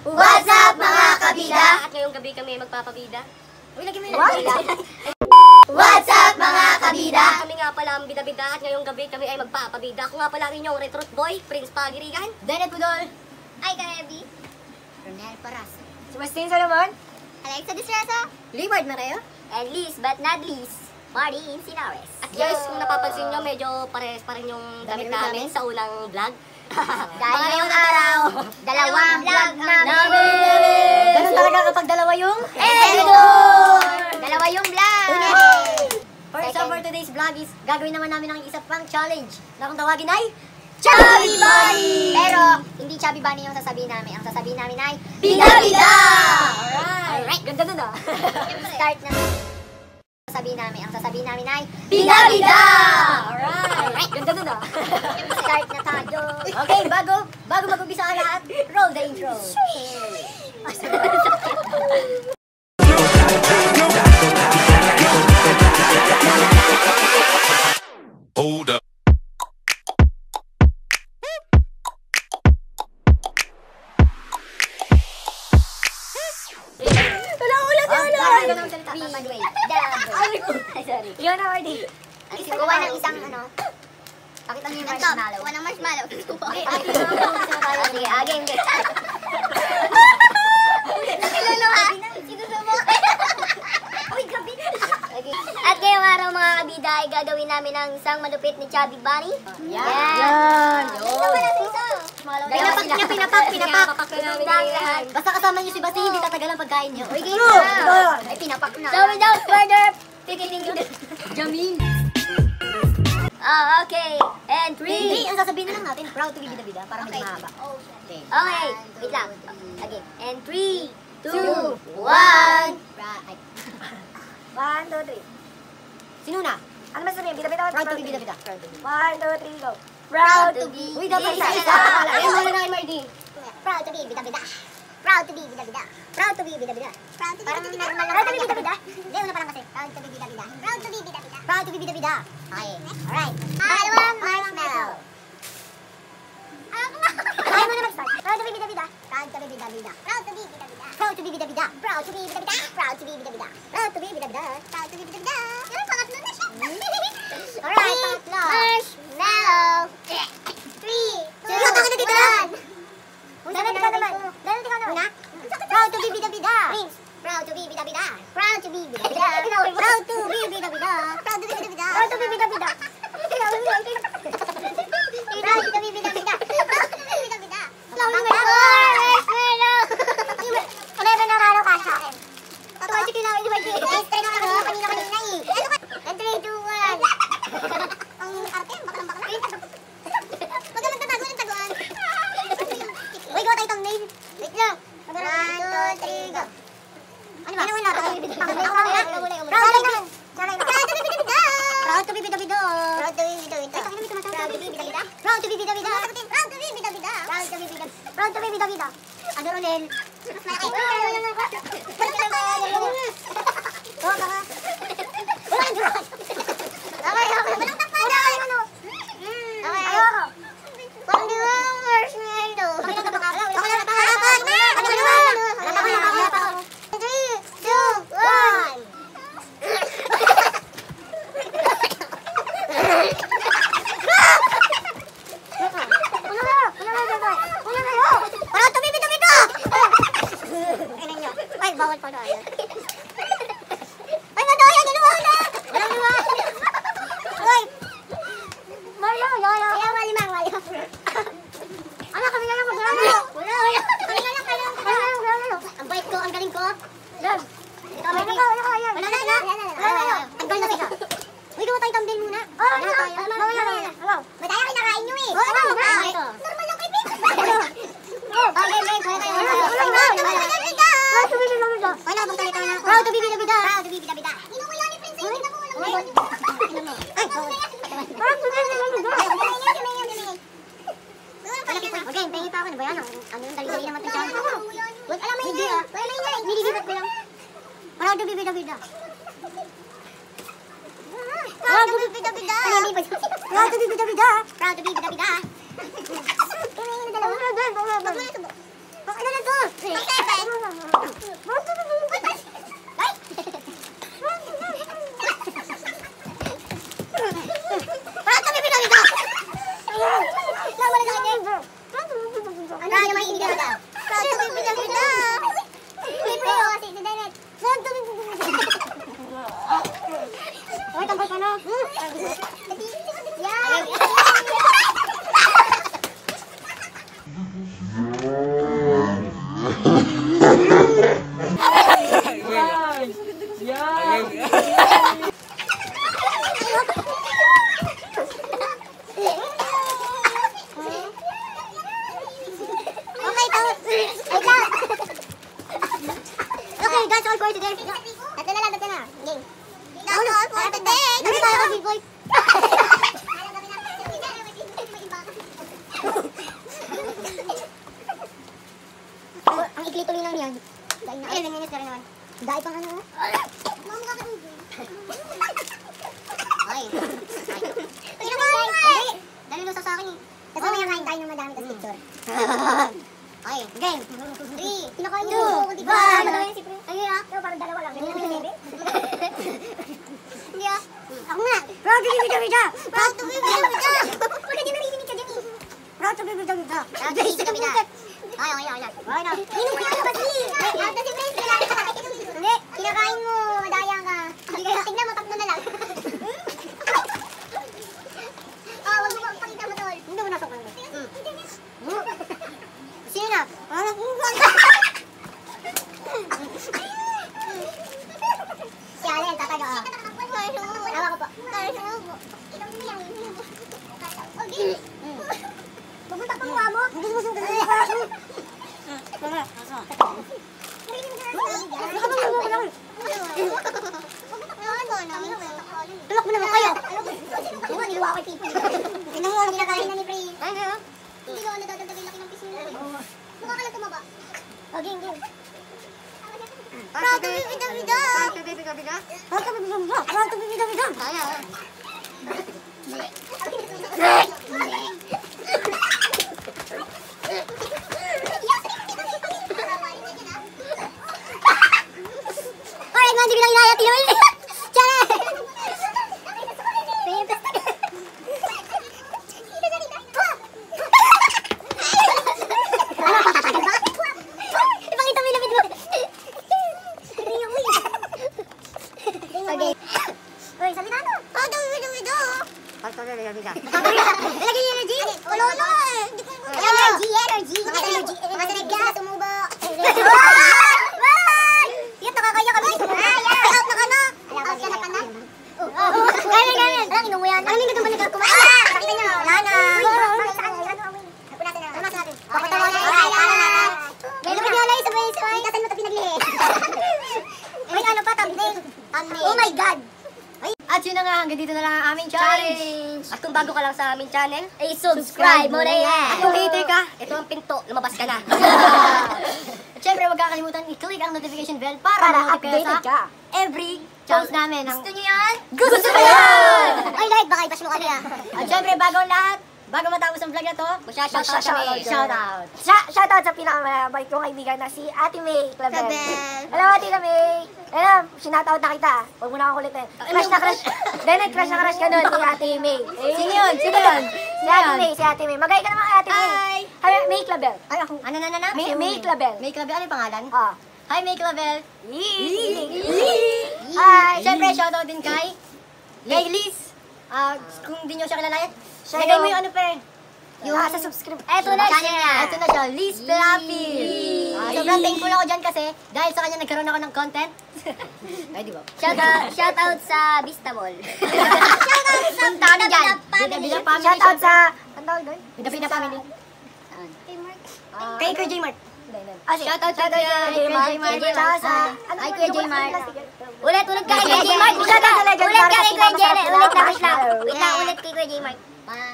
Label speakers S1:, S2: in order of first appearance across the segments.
S1: What's up mga kabida?
S2: At ngayong gabi kami magpapabida.
S1: Uy, lagi mo yung kabida. What's up mga kabida?
S2: Kami nga pala ang bida-bida at ngayong gabi kami ay magpapabida. Ako nga pala ang inyong retro boy, Prince Pagirigan.
S1: Danet Budol.
S3: Ay, Kaebi.
S1: Ronel Paras.
S3: Sebastian Salomon.
S1: Alexa Distresa.
S3: Leeward Mareo.
S1: And least but not least, Marty Insinares.
S2: At guys, kung napapansin nyo, medyo pares pa rin yung damit namin sa unang vlog.
S1: Dahil ngayong araw, dalawang vlog namin.
S3: Ganun talaga kapag dalawa yung
S1: editor! Dalawa yung vlog.
S3: For today's vlog is gagawin naman namin ang isa pang challenge na kung tawagin ay
S1: Chubby Bunny! Pero, hindi Chubby Bunny yung sasabihin namin. Ang sasabihin namin ay Bida-Bida!
S3: Alright! Ganda nun ah!
S1: Start na. Ang sasabihin namin ay Bida-Bida!
S3: Alright! Ganda nun ah!
S1: Start na tayo.
S3: Okay, bago mag-umpisa ang lahat, roll the intro.
S4: Hold up.
S1: Sorry.
S3: Yun na, Marty.
S1: Kuha ng isang ano. Pakita niyo yung marshmallow.
S3: Kuha ng marshmallow.
S1: Sige, game. Uy, gabi. At ngayong araw mga kabida ay gagawin namin ang isang malupit ni Chubby Bunny.
S3: Yan!
S1: Pinapak.
S3: Basta kasama niyo si Basti, hindi tatagal ang pagkain niyo.
S1: Uy, game na. Ay, pinapak na.
S3: So without further,
S1: Jamin. Okay. And 3.
S3: hindi, ang sasabihin na lang natin, proud to be bida-bida, para medyo mahaba.
S1: Okay, wait lang. Again. And 3, 2, 1.
S3: 1, 2, 3. Sino na? Ano mas sabihin? Bida-bida?
S1: Proud to be bida-bida.
S3: 1, 2, 3, go.
S1: Proud to be.
S3: Uy, dapat isa.
S1: Ayun
S3: Ayun muna na kay Marty.
S1: Proud to be bida-bida. Proud to be bida-bida. Proud to be bida-bida. Proud to be bida-bida. Proud to be bida-bida. Hindi, una pa lang kasi. Proud to be bida-bida. Proud to be bida-bida. Proud to be bida-bida. Okay. Alright. Dalawang marshmallow. Ayaw mo na mag-start. Proud to be bida-bida. Proud to be bida-bida. Proud to be bida-bida. Proud to be bida-bida. Proud to be bida-bida. Proud to be bida-bida. Proud to be bida-bida. Proud to be bida-bida. Yan, pangatlo na siya. Alright, pangatlo. Marshmallow. 3, 2, 1. Dalating ka naman. Una? Proud to be bida-bida. Prince. Proud to be bida-bida. Proud to be bida-bida. Proud to be bida-bida. Proud to be bida-bida. Proud to be bida-bida. Proud to be bida-bida. Proud to be bida-bida. Marshmallow. Ano ba naralo ka sa akin? Tatuwa si Kilawin ni Marty. Straight na ako kanina eh. And 3, 2, 1. Ang arte, baka lang. Huwag ka magtatago ng taguan. Uy, gawa tayo thumbnail. Wait lang. 1, 2, 3, go. Ano ba? Ano na? Proud to be bida-bida. Proud to be bida-bida. Proud to be bida-bida. Proud to be bida-bida. Proud to be bida-bida. Proud to be bida-bida. Proud to be bida-bida. Ano, Ronel? Mas malaki. Oo, baka. Walang drone. Okay. Walang takpan. Okay. Ayoko. Parang di ba marshmallow? Pakita ka baka. Ako. 3, 2, 1. Parang tumibid-tumid ko! Ay, bawal pa tayo. Ay, madayan! Naluwa na! Walang luwa! Uy! Mario! Ayaw, malimang, Mario. Ano, kami na lang mag-rano? Wala. Kami na lang. Ang bait ko, ang galing ko. Love. Ito, Marty. Wala na. Tanggal na sila. Uy, gawa tayong thumbnail muna. Mamaya. Madaya kinakain nyo eh. Normal lang kay Pink. Proud to be bida-bida. Proud to be bida-bida. Inukuya ni Prince. Okay, pengi pa ako. Ano ba yan? Ano yung dali-dali naman ito siya? Alam mo hindi ah. Niligibat ko lang. Proud to be bida-bida. Proud to be bida-bida. Proud to be bida-bida. Proud to be bida-bida. Ano na to? Okay, that's all for today. Dati na lang, dati na. Game. That's all for today. Dati tayo kasi, boy. Ang ikli tuloy lang yan. Dahil na. Ay, minutes na rin naman. Dahil pang ano. Ay. Dali lusaw sa akin eh. Tapos mamaya kain tayo ng madami tas picture. Okay, game. 3, kinakain niyo ako, di ba? Ay, ah. Pero parang dalawa lang. Hindi namin nebe. Hindi ah. Ako nga. Proud to be bida-bida. Proud to be bida-bida. Wala din narinig ka dyan eh. Proud to be bida-bida. Proud to be bida-bida. Ay, okay na. Okay na. Inom mo yung basi. Proud to be bida-bida. Hindi, kinakain mo. Madaya ka. Tignan mo, tatlo na lang. Ah, wag mo pa pakita mo tol. Hindi mo nasok mo. Sino na? Si Allen, tataga ka. Tawa ko po. Pupunta pa mukha mo? Hindi mo sundin. Tulak mo naman kayo. Ano, niluwa ko yung people. Tingnan mo, kinakain na ni Frey. Hindi ko nadadagdagan laki ng pisnila. Mukha ka lang tumaba. O, game. Proud to be bida-bida. Proud to be bida-bida. Proud to be bida-bida. Proud to be bida-bida. Kaya. Ay, nga, hindi ko lang inayat. Tiyara! Ipakita mo yung lapit mo. Okay. Uy, salita na. Proud to be bida-bida. Proud to be bida-bida. Lagyan yung energy. Wala eh. Energy. Mga energy. Tumubo. Yan, nakakaya kami. Out na ka na. Out ka na. Ganyan. Alam, inunguyan. Alam, hindi ka ba nagkakumain? Pakita nyo. Wala na. Punasan natin. Pakita mo na. Lupit nyo lang, sabay. Kasan mo ito pinaglihi. May ano pa, thumbnail. Oh my God.
S3: At yun na nga, hanggang dito na lang ang aming challenge.
S2: At kung bago ka lang sa aming channel,
S3: Ay, subscribe mo na yan.
S2: at kung hater ka, ito ang pinto, lumabas ka na.
S3: At syempre, huwag kakalimutan i-click ang notification bell para ma-update ka every post namin.
S1: Gusto nyo yan?
S3: Gusto ko yan!
S1: Ay, like, baka ipas mo kami ah.
S3: At syempre, bago ang lahat, bago matapos ang vlog na to,
S2: Magsha-shoutout kami.
S3: shoutout.
S5: Shoutout sa pinakamalabait kong kaibigan na si Ate May Clavel.
S1: Clavel.
S5: Hello, Ate May. Alam, sinatawad na kita. Huwag mo na akong kulitin. Crush na crush. Dahil crush na crush ka doon ni Ate May.
S3: Sino yun? Sino yun?
S5: Si Ate May. Magay ka naman kay Ate May. Hi, May Clavel.
S3: Ay, ako. Ano na?
S5: May Clavel.
S3: May Clavel, ano yung pangalan?
S5: Ah.
S3: Hi, May Clavel.
S5: Hi.
S3: Syempre, shoutout din kay Liz. Kung di nyo siya kilalayan,
S5: Siya
S3: lagay mo
S5: yung-
S3: yung ano pa
S5: Yung nasa subscribe.
S3: Eto na
S1: Channel
S3: siya.
S1: na.
S3: Eto na siya, Liz Pelapil. Sobrang thankful ako dyan kasi dahil sa kanya nagkaroon ako ng content. Ay, di ba?
S1: Shoutout sa Vista Mall.
S3: Punta kami dyan. Bida-bida family.
S5: Shoutout sa... Ang tawag doon?
S3: Bida-bida family. Kay Kuya J Mart.
S5: Shoutout sa
S3: Kuya J Mart.
S5: Tsaka sa...
S3: Ay, Kuya J Mart.
S1: Ulit ka kay Kuya J Mart.
S5: Shoutout sa Legend.
S1: Ulit ka kay Kuya J Mart. Ulit lang.
S5: Wait
S1: Ulit kay Kuya J Mart.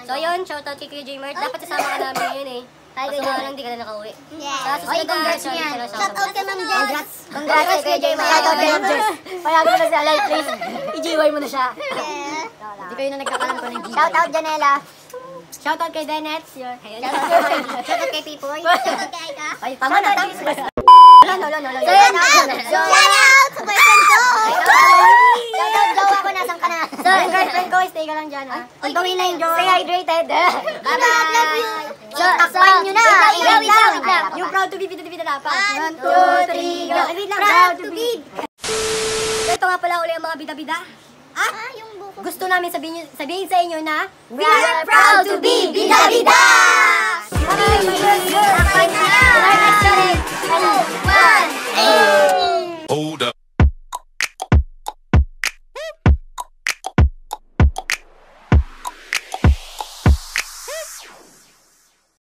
S2: So yun, shoutout kay Kuya J Mart. Dapat kasama ka namin yun eh.
S1: Hi,
S2: Kaso
S1: Kuya
S2: nga
S1: J.
S2: lang, hindi ka na nakauwi.
S1: Yeah.
S2: Sa susunod na
S1: Congrats
S2: challenge
S1: niyan.
S2: ka na
S1: Shoutout kay Ma'am Jess.
S5: Congrats kay Kuya J. Shoutout kay Ma'am Jess. Payagan mo na si Alay, please. I-GY mo na siya.
S3: Hindi kayo na nagkakalam ko ng G.
S5: Shoutout, Janela.
S3: Shoutout kay Dennet. Yun.
S2: Shoutout kay Pipoy.
S1: Shoutout kay Aika.
S3: Ay, tama na. No.
S1: So, yan out! Shout out sa boyfriend ko!
S3: Shout out, jowa ko, nasan ka na? So, girlfriend ko, stay ka lang dyan, ha? Pag gawin na yung jowa.
S5: Stay hydrated.
S1: Bye-bye!
S3: So,
S1: Takpan nyo na!
S3: wait lang. Yung proud to be, bida dapat. 1, 2, 3, go. Wait lang, proud to be. Ito nga pala uli ang mga bida-bida.
S1: Yung buko.
S3: Gusto namin sabihin sa inyo na
S1: We are proud to be bida-bida!
S3: Happy New Year!
S1: Takpan nyo na!
S3: 1,